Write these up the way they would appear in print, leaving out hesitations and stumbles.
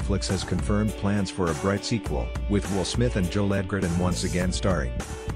Netflix has confirmed plans for a Bright sequel, with Will Smith and Joel Edgerton once again starring.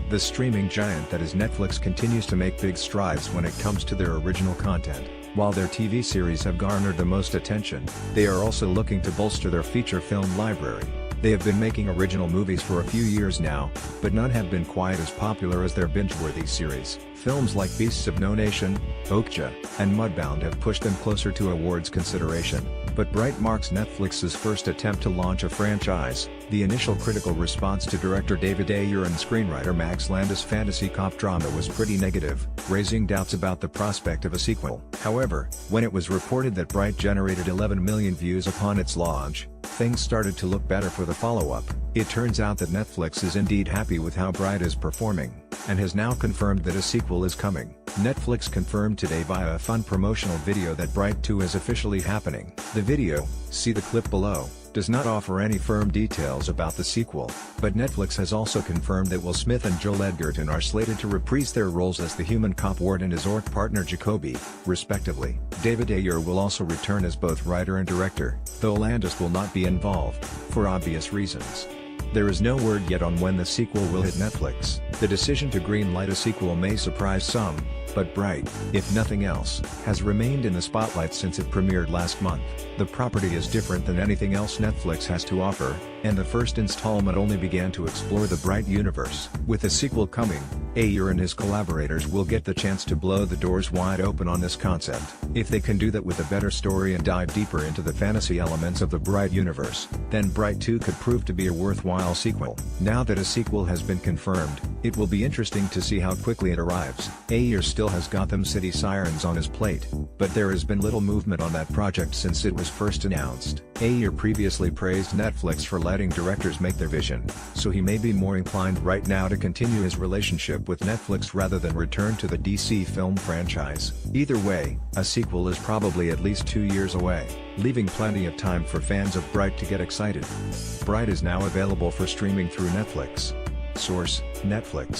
The streaming giant that is Netflix continues to make big strides when it comes to their original content. While their TV series have garnered the most attention, they are also looking to bolster their feature film library. They have been making original movies for a few years now, but none have been quite as popular as their binge-worthy series. Films like Beasts of No Nation, Okja, and Mudbound have pushed them closer to awards consideration, but Bright marks Netflix's first attempt to launch a franchise. The initial critical response to director David Ayer and screenwriter Max Landis' fantasy cop drama was pretty negative, raising doubts about the prospect of a sequel. However, when it was reported that Bright generated 11 million views upon its launch, things started to look better for the follow-up. It turns out that Netflix is indeed happy with how Bright is performing, and has now confirmed that a sequel is coming. Netflix confirmed today via a fun promotional video that Bright 2 is officially happening. The video, see the clip below, does not offer any firm details about the sequel, but Netflix has also confirmed that Will Smith and Joel Edgerton are slated to reprise their roles as the human cop Ward and his orc partner Jacoby, respectively. David Ayer will also return as both writer and director, though Landis will not be involved, for obvious reasons. There is no word yet on when the sequel will hit Netflix. The decision to greenlight a sequel may surprise some, but Bright, if nothing else, has remained in the spotlight since it premiered last month. The property is different than anything else Netflix has to offer, and the first installment only began to explore the Bright universe. With a sequel coming, Ayer and his collaborators will get the chance to blow the doors wide open on this concept. If they can do that with a better story and dive deeper into the fantasy elements of the Bright universe, then Bright 2 could prove to be a worthwhile sequel. Now that a sequel has been confirmed, it will be interesting to see how quickly it arrives. Ayer still has Gotham City Sirens on his plate, but there has been little movement on that project since it was first announced. Ayer previously praised Netflix for letting directors make their vision, so he may be more inclined right now to continue his relationship with Netflix rather than return to the DC film franchise. Either way, a sequel is probably at least 2 years away, leaving plenty of time for fans of Bright to get excited. Bright is now available for streaming through Netflix. Source: Netflix.